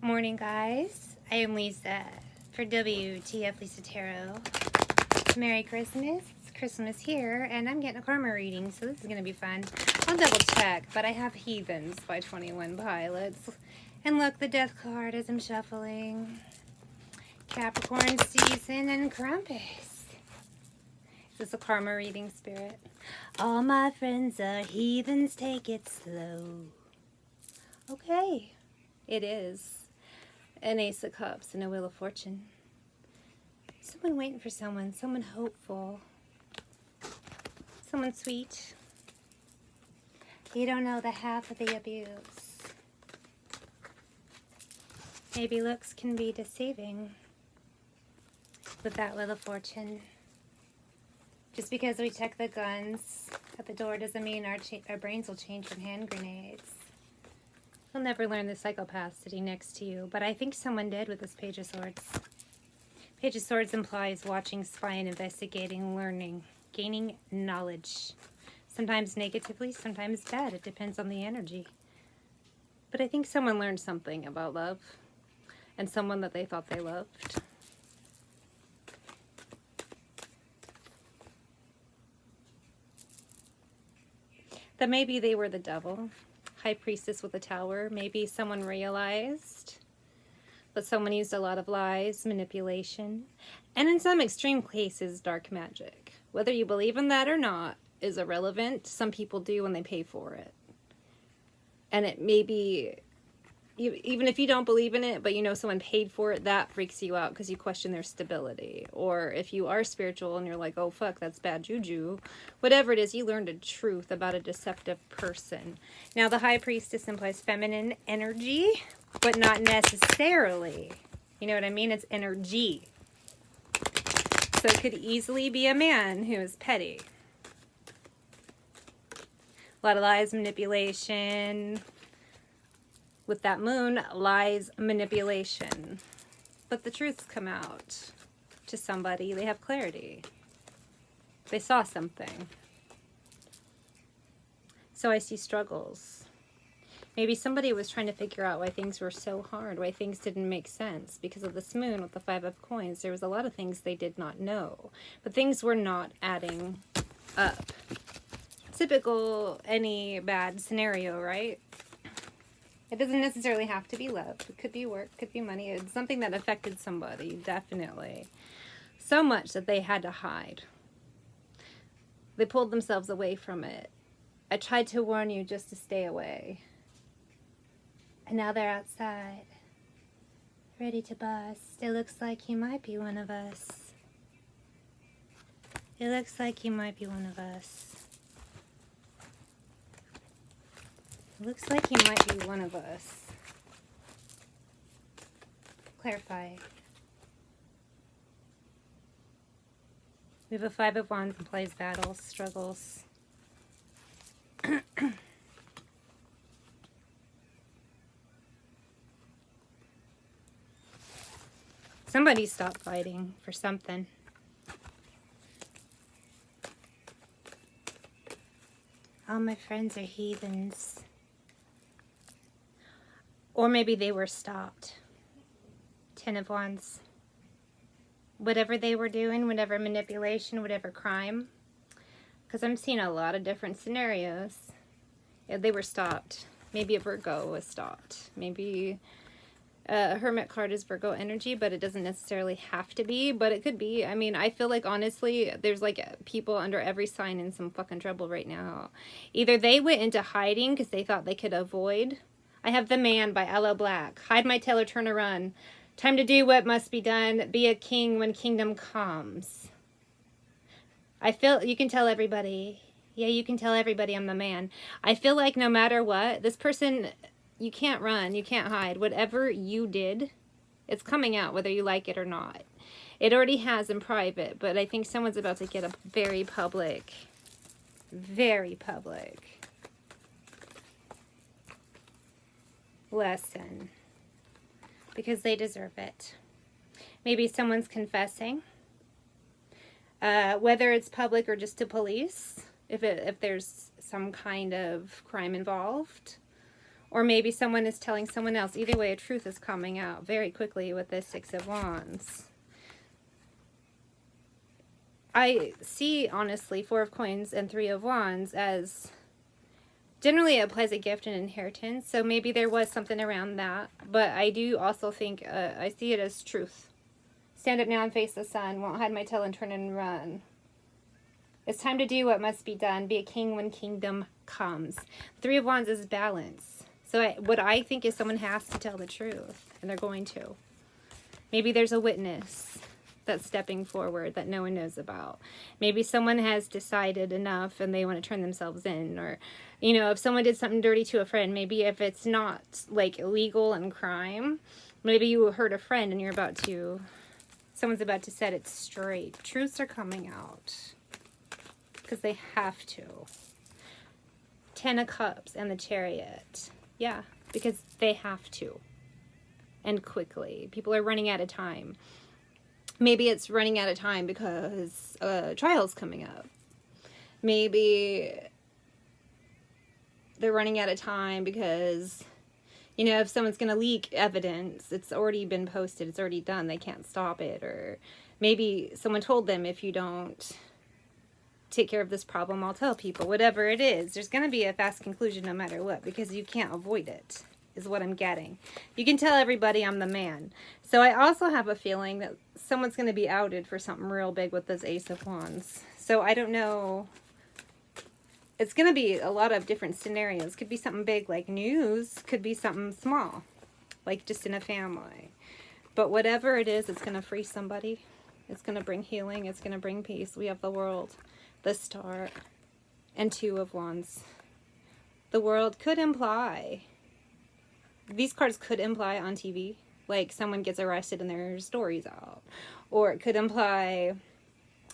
Morning, guys. I am Lisa for wtfLisaTarot. Merry Christmas. It's Christmas here, and I'm getting a karma reading, so this is going to be fun. I'll double check, but I have Heathens by 21 Pilots. And look, the death card as I'm shuffling. Capricorn season and Krampus. Is this a karma reading, Spirit? All my friends are heathens, take it slow. Okay, it is. An Ace of Cups and a Wheel of Fortune. Someone waiting for someone hopeful, someone sweet. You don't know the half of the abuse. Maybe looks can be deceiving with that Wheel of Fortune. Just because we check the guns at the door doesn't mean our brains will change from hand grenades. You'll never learn the psychopath sitting next to you, but I think someone did with this Page of Swords. Page of Swords implies watching, spying, investigating, learning, gaining knowledge. Sometimes negatively, sometimes bad. It depends on the energy. But I think someone learned something about love and someone that they thought they loved. That maybe they were the devil. High Priestess with a tower. Maybe someone realized, but someone used a lot of lies, manipulation, and in some extreme cases, dark magic. Whether you believe in that or not is irrelevant. Some people do when they pay for it. And it may be, even if you don't believe in it, but you know someone paid for it, that freaks you out because you question their stability. Or if you are spiritual and you're like, oh fuck, that's bad juju. Whatever it is, you learned a truth about a deceptive person. Now the High Priestess implies feminine energy, but not necessarily. You know what I mean? It's energy. So it could easily be a man who is petty. A lot of lies, manipulation. With that moon, lies, manipulation. But the truths come out to somebody. They have clarity. They saw something. So I see struggles. Maybe somebody was trying to figure out why things were so hard, why things didn't make sense. Because of this moon with the 5 of coins, there was a lot of things they did not know. But things were not adding up. Typical any bad scenario, right? It doesn't necessarily have to be love. It could be work, could be money. It's something that affected somebody, definitely. So much that they had to hide. They pulled themselves away from it. I tried to warn you just to stay away. And now they're outside, ready to bust. It looks like he might be one of us. It looks like he might be one of us. Looks like he might be one of us. Clarify. We have a 5 of Wands, implies battles, struggles. Somebody stopped fighting for something. All my friends are heathens. Or maybe they were stopped. 10 of Wands. Whatever they were doing, whatever manipulation, whatever crime. Because I'm seeing a lot of different scenarios. Yeah, they were stopped. Maybe a Virgo was stopped. Maybe a Hermit card is Virgo energy, but it doesn't necessarily have to be. But it could be. I mean, I feel like, honestly, there's like people under every sign in some fucking trouble right now. Either they went into hiding because they thought they could avoid. I have The Man by Aloe Black. Hide my tail or turn or run. Time to do what must be done. Be a king when kingdom comes. I feel you can tell everybody. Yeah, you can tell everybody I'm the man. I feel like no matter what, this person, you can't run. You can't hide. Whatever you did, it's coming out whether you like it or not. It already has in private, but I think someone's about to get a very public lesson because they deserve it. Maybe someone's confessing, whether it's public or just to police, if there's some kind of crime involved, Or maybe someone is telling someone else. Either way, a truth is coming out very quickly with this Six of Wands. I see, honestly, Four of Coins and Three of Wands as generally it applies a gift and inheritance. So maybe there was something around that. But I do also think, I see it as truth. Stand up now and face the sun. Won't hide my tail and turn and run. It's time to do what must be done. Be a king when kingdom comes. Three of Wands is balance. So what I think is someone has to tell the truth. And they're going to. Maybe there's a witness that's stepping forward that no one knows about. Maybe someone has decided enough and they want to turn themselves in. Or, you know, if someone did something dirty to a friend, maybe if it's not like illegal and crime, maybe you hurt a friend and you're about to... Someone's about to set it straight. Truths are coming out. Because they have to. 10 of Cups and the Chariot. Yeah, because they have to. And quickly. People are running out of time. Maybe it's running out of time because a trial's coming up. Maybe they're running out of time because... You know, if someone's going to leak evidence, it's already been posted, it's already done, they can't stop it. Or maybe someone told them, if you don't take care of this problem, I'll tell people. Whatever it is, there's going to be a fast conclusion no matter what, because you can't avoid it, is what I'm getting. You can tell everybody I'm the man. So I also have a feeling that someone's going to be outed for something real big with this Ace of Wands. So I don't know... It's going to be a lot of different scenarios. Could be something big like news. Could be something small, like just in a family. But whatever it is, it's going to free somebody. It's going to bring healing. It's going to bring peace. We have the World, the Star, and Two of Wands. The World could imply... These cards could imply on TV, like someone gets arrested and their story's out. Or it could imply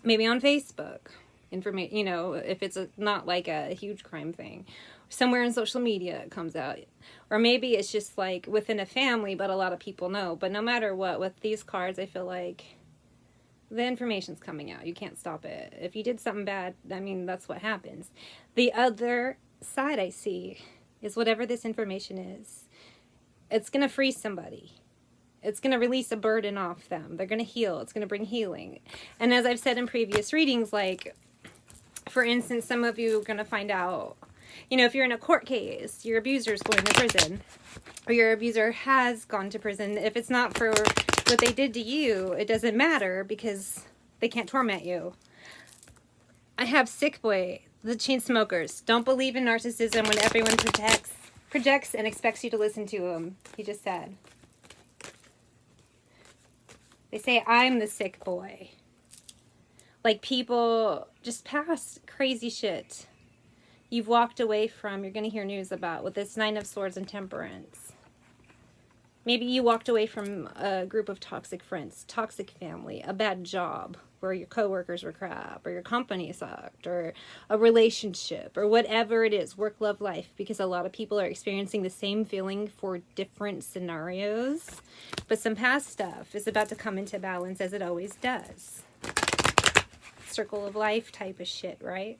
maybe on Facebook. Information, you know, if it's not like a huge crime thing, somewhere in social media it comes out, or maybe it's just like within a family, but a lot of people know. But no matter what, with these cards, I feel like the information's coming out. You can't stop it. If you did something bad, I mean, that's what happens. The other side I see is whatever this information is, it's gonna free somebody. It's going to release a burden off them. They're going to heal. It's going to bring healing. And as I've said in previous readings, like, for instance, some of you are going to find out, you know, if you're in a court case, your abuser's going to prison, or your abuser has gone to prison. If it's not for what they did to you, it doesn't matter because they can't torment you. I have Sick Boy, the chain smokers. Don't believe in narcissism when everyone projects and expects you to listen to them. He just said. They say, I'm the sick boy. Like people just past crazy shit you've walked away from, you're going to hear news about with this Nine of Swords and Temperance. Maybe you walked away from a group of toxic friends, toxic family, a bad job where your coworkers were crap, or your company sucked, or a relationship, or whatever it is, work, love, life, because a lot of people are experiencing the same feeling for different scenarios. But some past stuff is about to come into balance as it always does. Circle of life type of shit, right?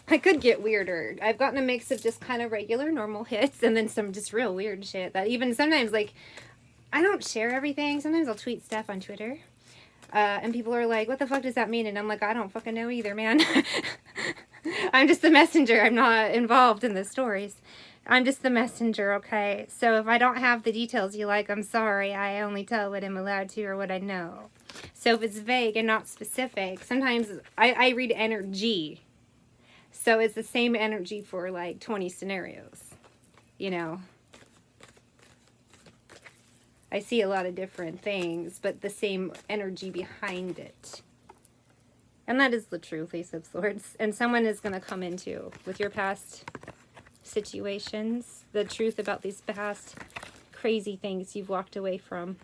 I could get weirder. I've gotten a mix of just kind of regular, normal hits and then some just real weird shit that even sometimes, like, I don't share everything. Sometimes I'll tweet stuff on Twitter. And people are like, what the fuck does that mean? And I'm like, I don't fucking know either, man. I'm just the messenger. I'm not involved in the stories. I'm just the messenger, okay? So if I don't have the details you like, I'm sorry. I only tell what I'm allowed to or what I know. So if it's vague and not specific, sometimes I read energy. So it's the same energy for like 20 scenarios, you know. I see a lot of different things, but the same energy behind it. And that is the truth, Ace of Swords. And someone is going to come into, with your past situations, the truth about these past crazy things you've walked away from.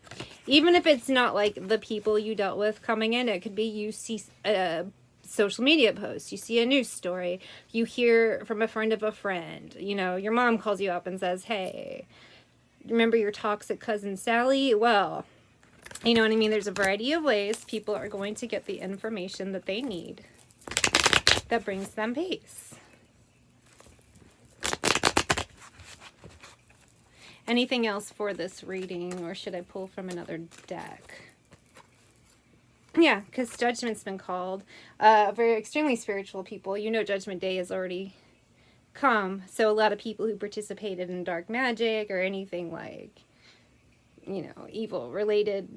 Even if it's not like the people you dealt with coming in, it could be you see social media posts, you see a news story, you hear from a friend of a friend, you know, your mom calls you up and says, hey, remember your toxic cousin Sally? Well, you know what I mean? There's a variety of ways people are going to get the information that they need that brings them peace. Anything else for this reading, or should I pull from another deck? Yeah, because Judgment's been called. For extremely spiritual people, you know Judgment Day has already come. So a lot of people who participated in dark magic or anything like, you know, evil related,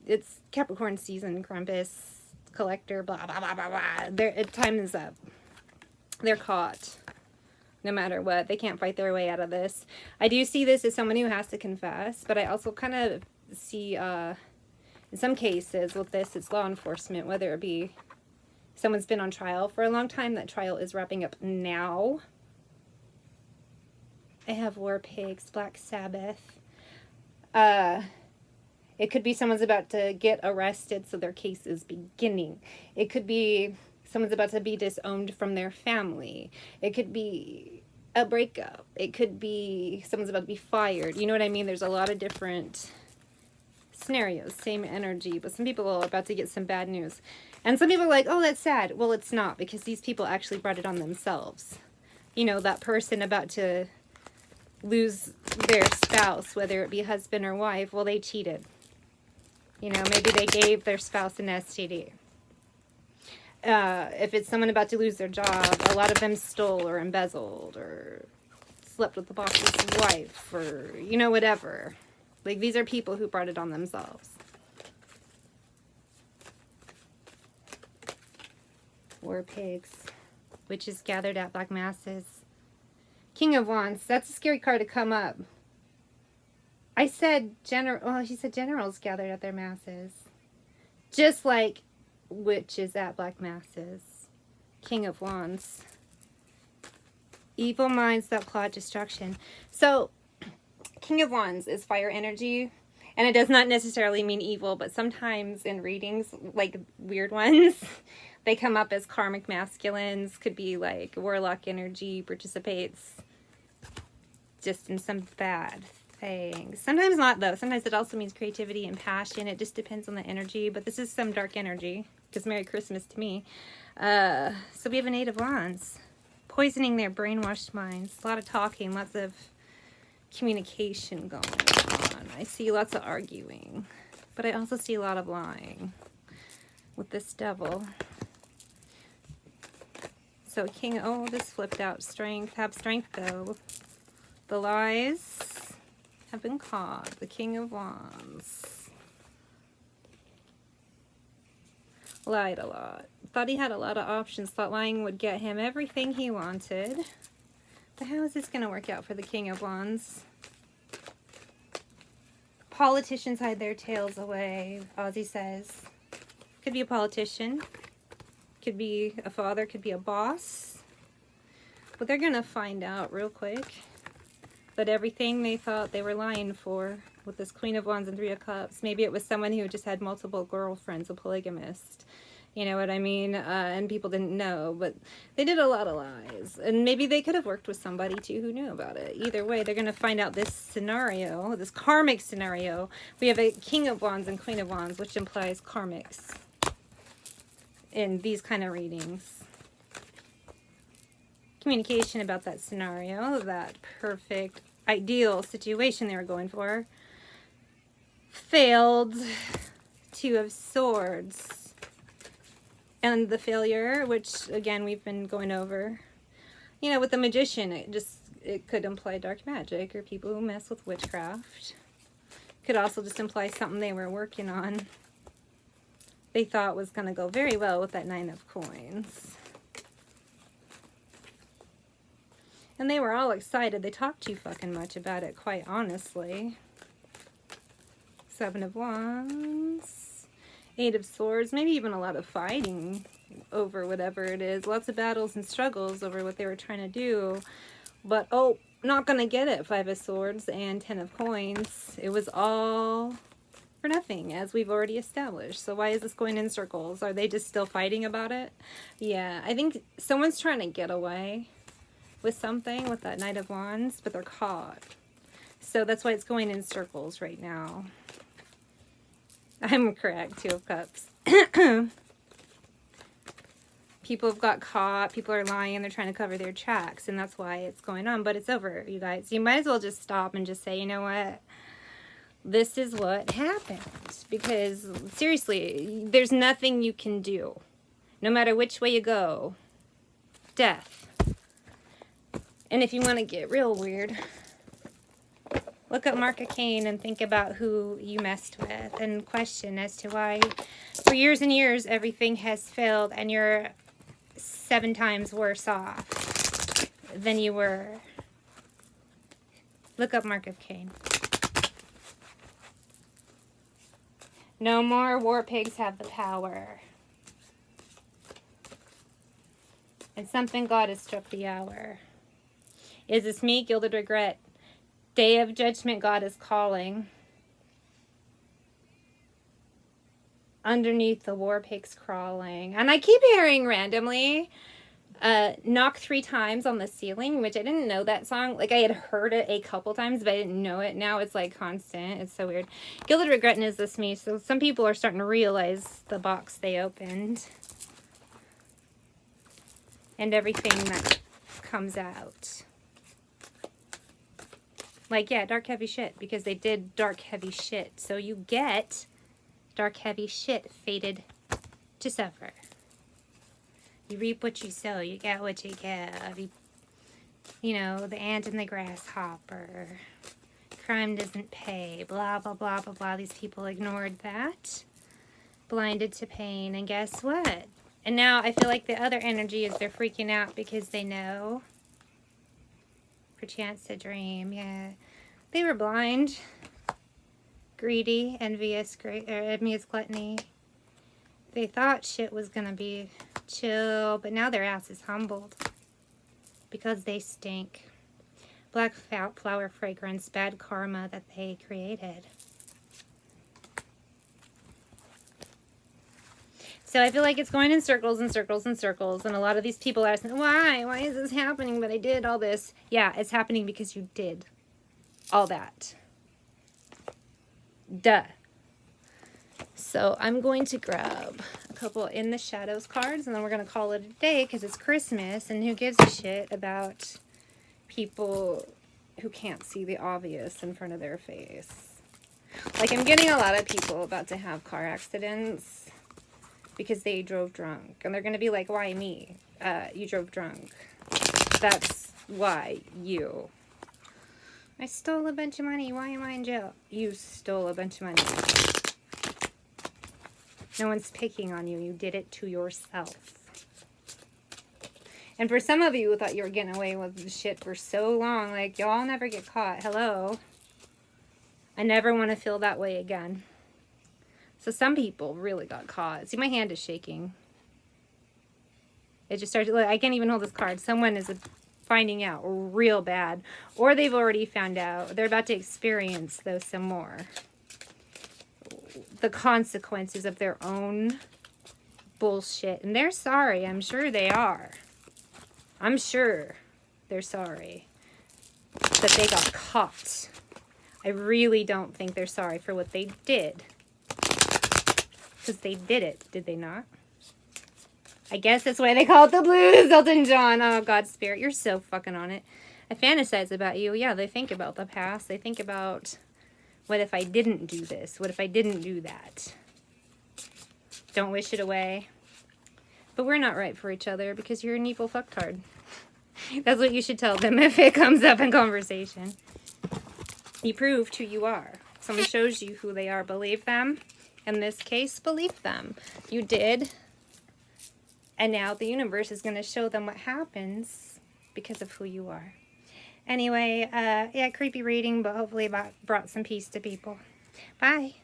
it's Capricorn season, Krampus, Collector, blah, blah, blah, blah, blah. Time is up. They're caught. No matter what. They can't fight their way out of this. I do see this as someone who has to confess, but I also kind of see, in some cases with this, it's law enforcement, whether it be someone's been on trial for a long time, that trial is wrapping up now. I have War Pigs, Black Sabbath. It could be someone's about to get arrested, so their case is beginning. It could be someone's about to be disowned from their family. It could be a breakup. It could be someone's about to be fired. You know what I mean? There's a lot of different scenarios, same energy, but some people are about to get some bad news. And some people are like, oh, that's sad. Well, it's not, because these people actually brought it on themselves. You know, that person about to lose their spouse, whether it be husband or wife, well, they cheated. You know, maybe they gave their spouse an STD. If it's someone about to lose their job, a lot of them stole or embezzled or slept with the boss's wife or, you know, whatever. Like, these are people who brought it on themselves. War Pigs. Witches gathered at black masses. King of Wands. That's a scary card to come up. I said she said generals gathered at their masses. Just like witches at black masses. King of Wands. Evil minds that plot destruction. So, King of Wands is fire energy. And it does not necessarily mean evil, but sometimes in readings, like weird ones, they come up as karmic masculines. Could be like warlock energy participates just in some bad things. Sometimes not, though. Sometimes it also means creativity and passion. It just depends on the energy. But this is some dark energy, because Merry Christmas to me. So we have an Eight of Wands. Poisoning their brainwashed minds. A lot of talking, lots of communication going on. I see lots of arguing. But I also see a lot of lying with this devil. So King, oh, this flipped out. Strength. Have strength, though. The lies have been caught. The King of Wands. Lied a lot. Thought he had a lot of options. Thought lying would get him everything he wanted. But how is this going to work out for the King of Wands? Politicians hide their tails away, Ozzy says. Could be a politician. Could be a father. Could be a boss. But they're going to find out real quick that everything they thought they were lying for with this Queen of Wands and Three of Cups. Maybe it was someone who just had multiple girlfriends, a polygamist. You know what I mean? And people didn't know, but they did a lot of lies. And maybe they could have worked with somebody, too, who knew about it. Either way, they're going to find out this scenario, this karmic scenario. We have a King of Wands and Queen of Wands, which implies karmics in these kind of readings. Communication about that scenario, that perfect, ideal situation they were going for, failed. Two of Swords. And the failure, which, again, we've been going over. You know, with the Magician, it could imply dark magic or people who mess with witchcraft. Could also just imply something they were working on. They thought was going to go very well with that Nine of Coins. And they were all excited. They talked too fucking much about it, quite honestly. Seven of Wands. Eight of Swords. Maybe even a lot of fighting over whatever it is. Lots of battles and struggles over what they were trying to do. But, oh, not going to get it. Five of Swords and Ten of Coins. It was all for nothing, as we've already established. So why is this going in circles? Are they just still fighting about it? Yeah, I think someone's trying to get away with something with that Knight of Wands, but they're caught. So that's why it's going in circles right now. I'm correct. Two of Cups. People have got caught. People are lying and they're trying to cover their tracks. And that's why it's going on. But it's over, you guys. You might as well just stop and just say, you know what? This is what happened. Because, seriously, there's nothing you can do. No matter which way you go. Death. And if you want to get real weird, look up Mark of Cain and think about who you messed with. And question as to why, for years and years, everything has failed. And you're 7 times worse off than you were. Look up Mark of Cain. No more war pigs have the power. And something God has struck the hour. Is this me? Gilded regret. Day of judgment, God is calling. Underneath the war pigs crawling. And I keep hearing randomly Knock 3 Times on the Ceiling, which I didn't know that song. Like, I had heard it a couple times, but I didn't know it. Now it's like constant. It's so weird. Gilded regret, and is this me? So some people are starting to realize the box they opened. And everything that comes out. Like, yeah, dark, heavy shit. Because they did dark, heavy shit. So you get dark, heavy shit fated to suffer. You reap what you sow. You get what you give. You know, the ant and the grasshopper. Crime doesn't pay. Blah, blah, blah, blah, blah. These people ignored that. Blinded to pain. And guess what? And now I feel like the other energy is they're freaking out because they know. Perchance to dream. Yeah. They were blind. Greedy. Envious gluttony. They thought shit was going to be chill, but now their ass is humbled. Because they stink. Black flower fragrance. Bad karma that they created. So I feel like it's going in circles and circles and circles. And a lot of these people are saying, why? Why is this happening? But I did all this. Yeah, it's happening because you did all that. Duh. So I'm going to grab a couple In the Shadows cards. And then we're going to call it a day because it's Christmas. And who gives a shit about people who can't see the obvious in front of their face? Like, I'm getting a lot of people about to have car accidents. Because they drove drunk. And they're going to be like, why me? You drove drunk. That's why you. I stole a bunch of money. Why am I in jail? You stole a bunch of money. No one's picking on you. You did it to yourself. And for some of you who thought you were getting away with the shit for so long, like, y'all never get caught. Hello. I never want to feel that way again. So some people really got caught. See, my hand is shaking. It just started, like, I can't even hold this card. Someone is finding out real bad. Or they've already found out. They're about to experience, though, some more. The consequences of their own bullshit. And they're sorry. I'm sure they are. I'm sure they're sorry that they got caught. I really don't think they're sorry for what they did. Because they did it, did they not? I guess that's why they call it the blues, Elton John. Oh, God, Spirit, you're so fucking on it. I fantasize about you. Yeah, they think about the past. They think about, what if I didn't do this? What if I didn't do that? Don't wish it away. But we're not right for each other because you're an evil fucktard. That's what you should tell them if it comes up in conversation. You proved who you are. Someone shows you who they are. Believe them. In this case, believe them. You did. And now the universe is going to show them what happens because of who you are. Anyway, yeah, creepy reading, but hopefully brought some peace to people. Bye.